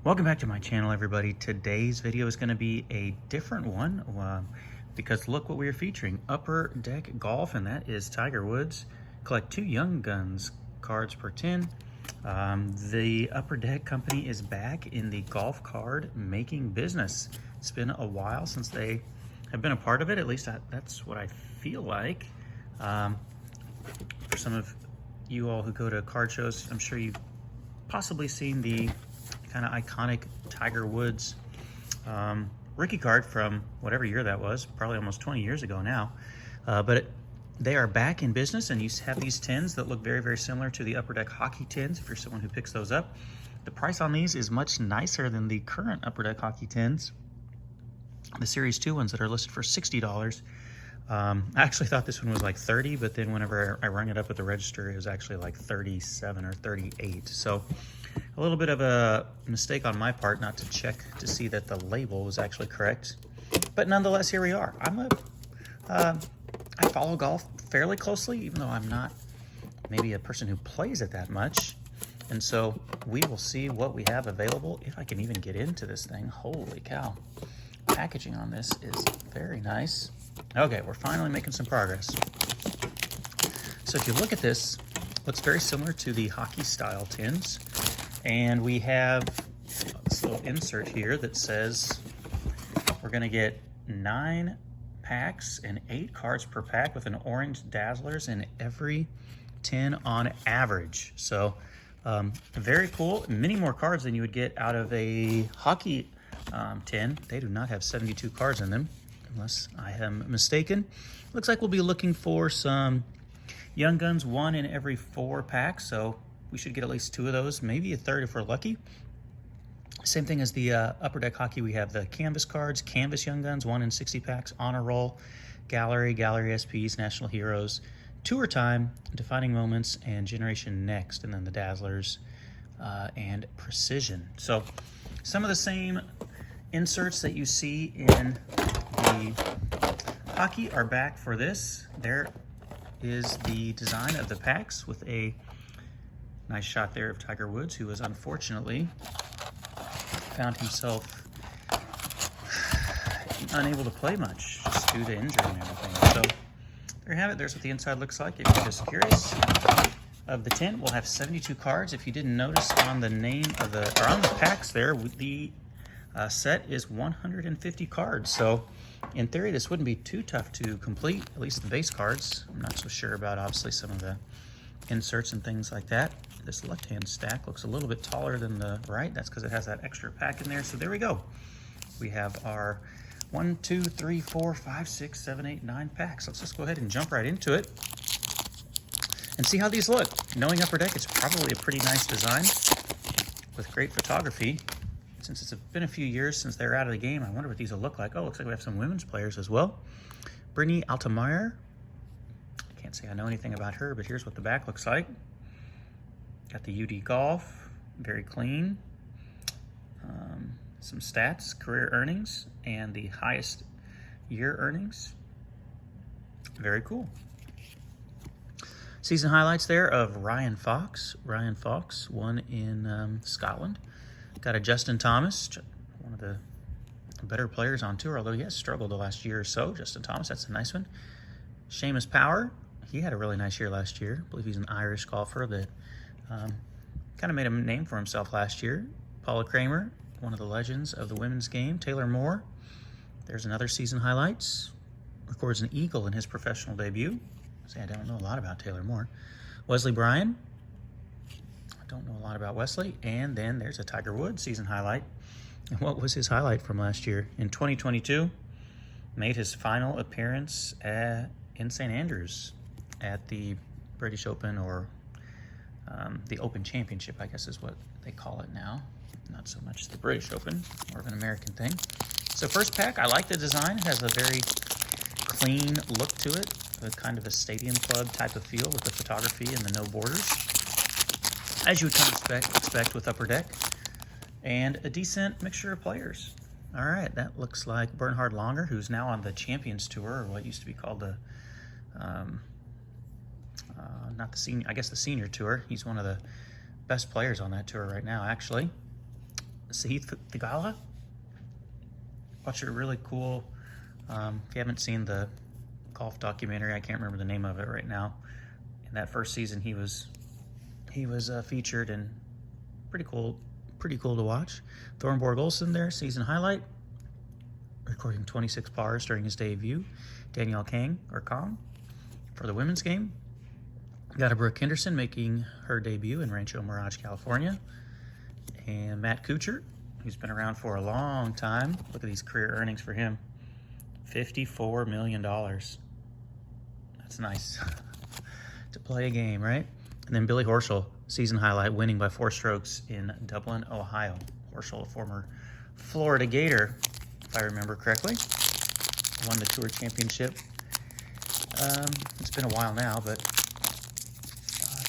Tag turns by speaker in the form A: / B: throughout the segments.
A: Welcome back to my channel, everybody. Today's video is going to be a different one because look what we're featuring. Upper Deck Golf, and that is Tiger Woods. Collect 2 Young Guns cards per 10. The Upper Deck company is back in the golf card making business. It's been a while since they have been a part of it. At least that's what I feel like. For some of you all who go to card shows, I'm sure you've possibly seen the kind of iconic Tiger Woods rookie card from whatever year that was, probably almost 20 years ago now. They are back in business, and you have these tins that look very, very similar to the Upper Deck Hockey tins if you're someone who picks those up. The price on these is much nicer than the current Upper Deck Hockey tins. The Series 2 ones that are listed for $60. I actually thought this one was like 30, but then whenever I rang it up at the register, it was actually like 37 or 38. So a little bit of a mistake on my part not to check to see that the label was actually correct. But nonetheless, here we are. I follow golf fairly closely, even though I'm not maybe a person who plays it that much. And so we will see what we have available, if I can even get into this thing. Holy cow. Packaging on this is very nice. Okay, we're finally making some progress. So if you look at this, it looks very similar to the hockey style tins. And we have this little insert here that says we're gonna get 9 packs and 8 cards per pack with an orange Dazzlers in every tin on average. So very cool. Many more cards than you would get out of a hockey tin. They do not have 72 cards in them, unless I am mistaken. Looks like we'll be looking for some Young Guns, 1 in every 4 packs, so we should get at least 2 of those, maybe a third if we're lucky. Same thing as the Upper Deck Hockey. We have the Canvas cards, Canvas Young Guns, 1 in 60 packs, Honor Roll, Gallery SPs, National Heroes, Tour Time, Defining Moments, and Generation Next, and then the Dazzlers and Precision. So some of the same inserts that you see in the hockey are back for this. There is the design of the packs with a nice shot there of Tiger Woods, who was unfortunately found himself unable to play much just due to injury and everything. So there you have it. There's what the inside looks like if you're just curious. Of the tin, we'll have 72 cards. If you didn't notice on the name of the, or on the packs there, the set is 150 cards. So in theory, this wouldn't be too tough to complete, at least the base cards. I'm not so sure about obviously some of the inserts and things like that. This left-hand stack looks a little bit taller than the right. That's because it has that extra pack in there. So there we go. We have our 1, 2, 3, 4, 5, 6, 7, 8, 9 packs. Let's just go ahead and jump right into it and see how these look. Knowing Upper Deck, it's probably a pretty nice design with great photography. Since it's been a few years since they're out of the game, I wonder what these will look like. Oh, looks like we have some women's players as well. Brittany Altemeyer. I can't say I know anything about her, but here's what the back looks like. Got the UD Golf, very clean. Some stats, career earnings, and the highest year earnings. Very cool. Season highlights there of Ryan Fox. Ryan Fox won in Scotland. Got a Justin Thomas, one of the better players on tour, although he has struggled the last year or so. Justin Thomas, that's a nice one. Seamus Power, he had a really nice year last year. I believe he's an Irish golfer that kind of made a name for himself last year. Paula Kramer, one of the legends of the women's game. Taylor Moore, there's another season highlights. Records an eagle in his professional debut. I don't know a lot about Taylor Moore. Wesley Bryan, I don't know a lot about Wesley. And then there's a Tiger Woods season highlight. And what was his highlight from last year? In 2022, made his final appearance in St. Andrews at the British Open, or the Open Championship, I guess is what they call it now. Not so much the British Open, more of an American thing. So first pack, I like the design. It has a very clean look to it, with kind of a stadium club type of feel with the photography and the no borders, as you would come expect with Upper Deck, and a decent mixture of players. All right, that looks like Bernhard Langer, who's now on the Champions Tour, or what used to be called the not the senior, I guess the Senior Tour. He's one of the best players on that tour right now, actually. Sahith Theegala. Watch a really cool, if you haven't seen the golf documentary, I can't remember the name of it right now. In that first season, he was featured, and pretty cool to watch. Thornborg Olsen there, season highlight, recording 26 pars during his debut. Danielle Kang for the women's game. Got a Brooke Henderson making her debut in Rancho Mirage, California. And Matt Kuchar, who's been around for a long time. Look at these career earnings for him. $54 million. That's nice to play a game, right? And then Billy Horschel, season highlight, winning by 4 strokes in Dublin, Ohio. Horschel, a former Florida Gator, if I remember correctly. Won the Tour Championship. It's been a while now, but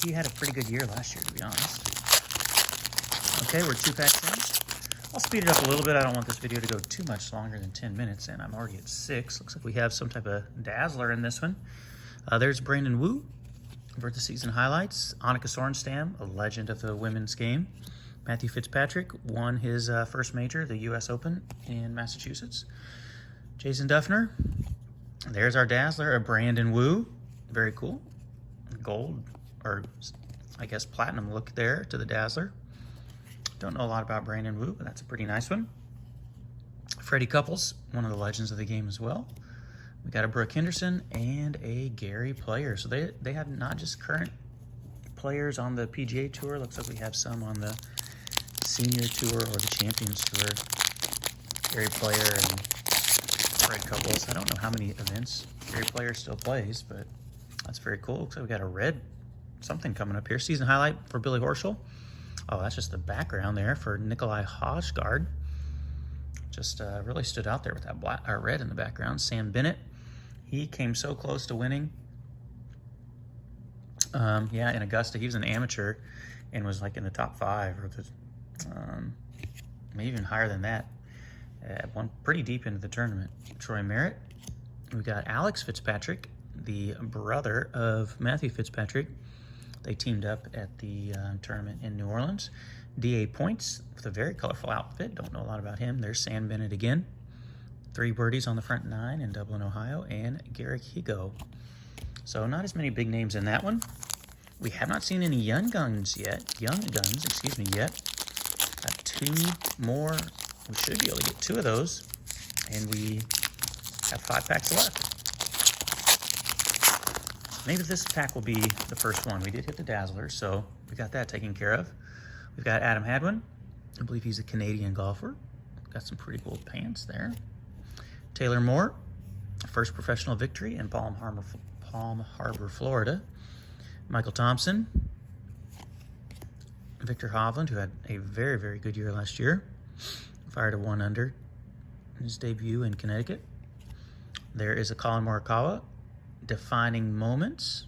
A: he had a pretty good year last year, to be honest. Okay, we're 2 packs in. I'll speed it up a little bit. I don't want this video to go too much longer than 10 minutes, and I'm already at 6. Looks like we have some type of dazzler in this one. There's Brandon Wu for the season highlights. Annika Sorenstam, a legend of the women's game. Matthew Fitzpatrick won his first major, the U.S. Open in Massachusetts. Jason Duffner. There's our dazzler, a Brandon Wu. Very cool. Gold, or I guess platinum look there to the dazzler. Don't know a lot about Brandon Wu, but that's a pretty nice one. Freddie Couples, one of the legends of the game as well. We got a Brooke Henderson and a Gary Player. So they have not just current players on the PGA Tour. Looks like we have some on the Senior Tour or the Champions Tour. Gary Player and Fred Couples. I don't know how many events Gary Player still plays, but that's very cool. Looks like we got a red something coming up here. Season highlight for Billy Horschel. Oh, that's just the background there for Nikolai Hojgaard. Just really stood out there with that black or red in the background. Sam Bennett, he came so close to winning. Yeah, in Augusta, he was an amateur and was like in the top 5 or the, maybe even higher than that. One pretty deep into the tournament. Troy Merritt. We got Alex Fitzpatrick, the brother of Matthew Fitzpatrick. They teamed up at the tournament in New Orleans. D.A. Points with a very colorful outfit. Don't know a lot about him. There's Sam Bennett again. 3 birdies on the front 9 in Dublin, Ohio. And Garrick Higo. So not as many big names in that one. We have not seen any young guns yet. Got 2 more. We should be able to get 2 of those. And we have 5 packs left. Maybe this pack will be the first one. We did hit the Dazzler, so we got that taken care of. We've got Adam Hadwin. I believe he's a Canadian golfer. Got some pretty cool pants there. Taylor Moore, first professional victory in Palm Harbor, Florida. Michael Thompson. Victor Hovland, who had a very, very good year last year. Fired a 1 under in his debut in Connecticut. There is a Colin Morikawa. Defining moments,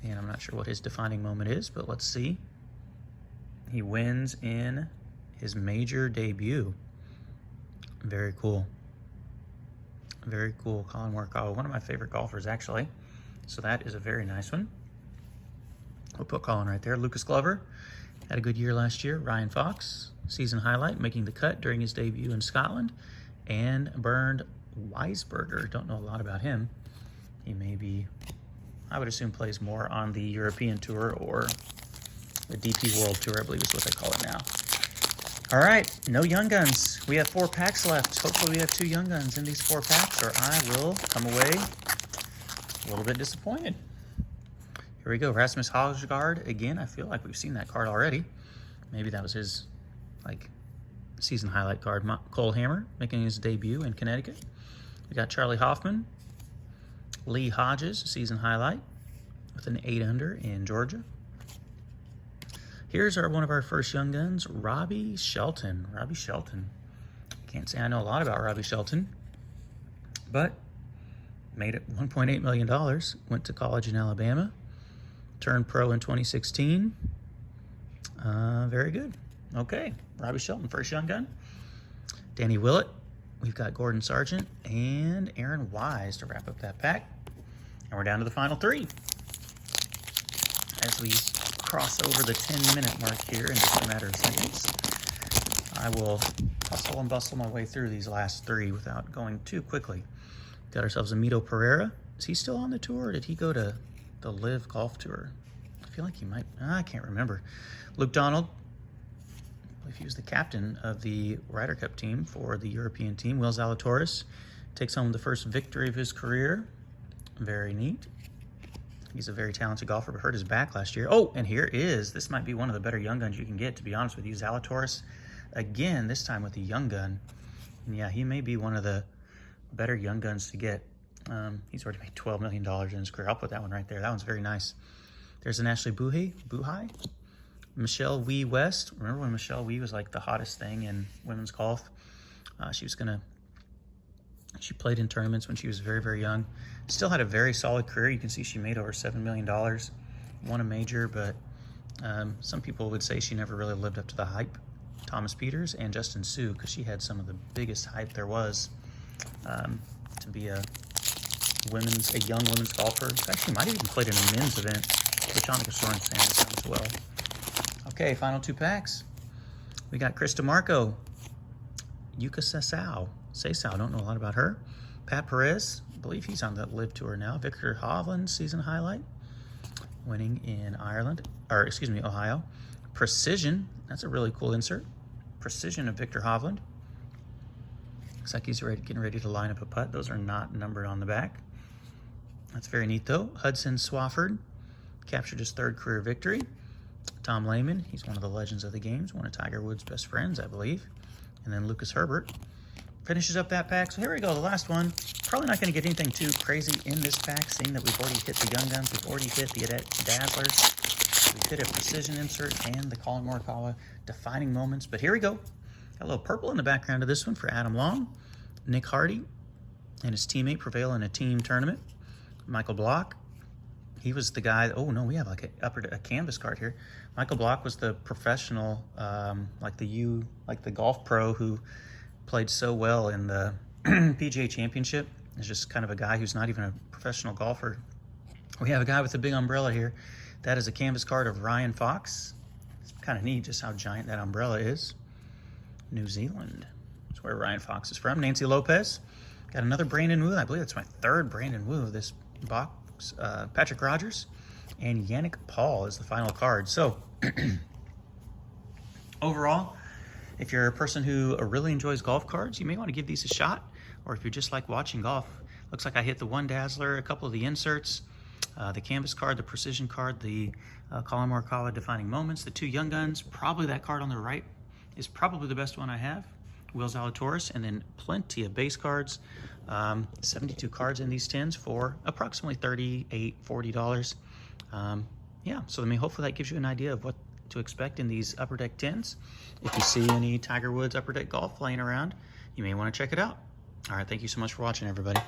A: and I'm not sure what his defining moment is, but let's see. He wins in his major debut. Very cool. Very cool. Colin Morikawa, one of my favorite golfers, actually. So that is a very nice one. We'll put Colin right there. Lucas Glover had a good year last year. Ryan Fox, season highlight, making the cut during his debut in Scotland. And Bernd Weisberger. Don't know a lot about him. He maybe, I would assume, plays more on the European Tour or the DP World Tour, I believe is what they call it now. All right, no Young Guns. We have 4 packs left. Hopefully we have 2 Young Guns in these 4 packs, or I will come away a little bit disappointed. Here we go, Rasmus Hojgaard again. I feel like we've seen that card already. Maybe that was his season highlight card. Cole Hammer making his debut in Connecticut. We got Charlie Hoffman. Lee Hodges, season highlight with an 8 under in Georgia. Here's one of our first Young Guns, Robbie Shelton. Robbie Shelton. Can't say I know a lot about Robbie Shelton, but made it $1.8 million. Went to college in Alabama. Turned pro in 2016. Very good. Okay, Robbie Shelton, first Young Gun. Danny Willett. We've got Gordon Sargent and Aaron Wise to wrap up that pack. And we're down to the final 3. As we cross over the 10-minute mark here in just a matter of seconds. I will hustle and bustle my way through these last 3 without going too quickly. Got ourselves a Mito Pereira. Is he still on the tour, or did he go to the Live Golf Tour? I feel like he might. I can't remember. Luke Donald. I believe he was the captain of the Ryder Cup team for the European team. Will Zalatoris takes home the first victory of his career. Very neat. He's a very talented golfer, but hurt his back last year. Oh, and here is, this might be one of the better young guns you can get, to be honest with you. Zalatoris, again, this time with the young gun. And yeah, he may be one of the better young guns to get. He's already made $12 million in his career. I'll put that one right there. That one's very nice. There's an Ashley Buhai. Michelle Wie West. Remember when Michelle Wie was like the hottest thing in women's golf? She played in tournaments when she was very, very young. Still had a very solid career. You can see she made over $7 million, won a major, but some people would say she never really lived up to the hype. Thomas Peters and Justin Sue, because she had some of the biggest hype there was to be a young women's golfer. In fact, she might have even played in a men's event with Jonica Sorensen as well. Okay, final 2 packs. We got Chris DeMarco, Yuka Sesao, don't know a lot about her. Pat Perez, I believe he's on the Live Tour now. Victor Hovland, season highlight, winning in Ohio. Precision, that's a really cool insert. Precision of Victor Hovland. Looks like he's getting ready to line up a putt. Those are not numbered on the back. That's very neat though. Hudson Swafford captured his 3rd career victory. Tom Lehman, he's one of the legends of the games, one of Tiger Woods' best friends, I believe. And then Lucas Herbert finishes up that pack. So here we go, the last one. Probably not going to get anything too crazy in this pack, seeing that we've already hit the young guns, we've already hit the Dazzlers, we've hit a precision insert and the Collin Morikawa defining moments. But here we go. Got a little purple in the background of this one for Adam Long. Nick Hardy and his teammate prevail in a team tournament. Michael Block, he was the guy. Oh no, we have like a canvas card here. Michael Block was the professional, like the golf pro who played so well in the PGA Championship. Is just kind of a guy who's not even a professional golfer. We have a guy with a big umbrella here. That is a canvas card of Ryan Fox. It's kind of neat just how giant that umbrella is. New Zealand. That's where Ryan Fox is from. Nancy Lopez. Got another Brandon Wu. I believe that's my 3rd Brandon Wu of this box. Patrick Rogers. And Yannick Paul is the final card. So, overall, if you're a person who really enjoys golf cards, you may want to give these a shot. Or if you're just like watching golf, looks like I hit the 1 Dazzler, a couple of the inserts, the canvas card, the precision card, the Collin Morikawa defining moments, the 2 young guns. Probably that card on the right is probably the best one I have. Will Zalatoris, and then plenty of base cards. 72 cards in these tins for approximately $38, $40. Yeah, so I mean, hopefully that gives you an idea of what to expect in these Upper Deck tins. If you see any Tiger Woods Upper Deck golf laying around, you may want to check it out. All right, thank you so much for watching, everybody.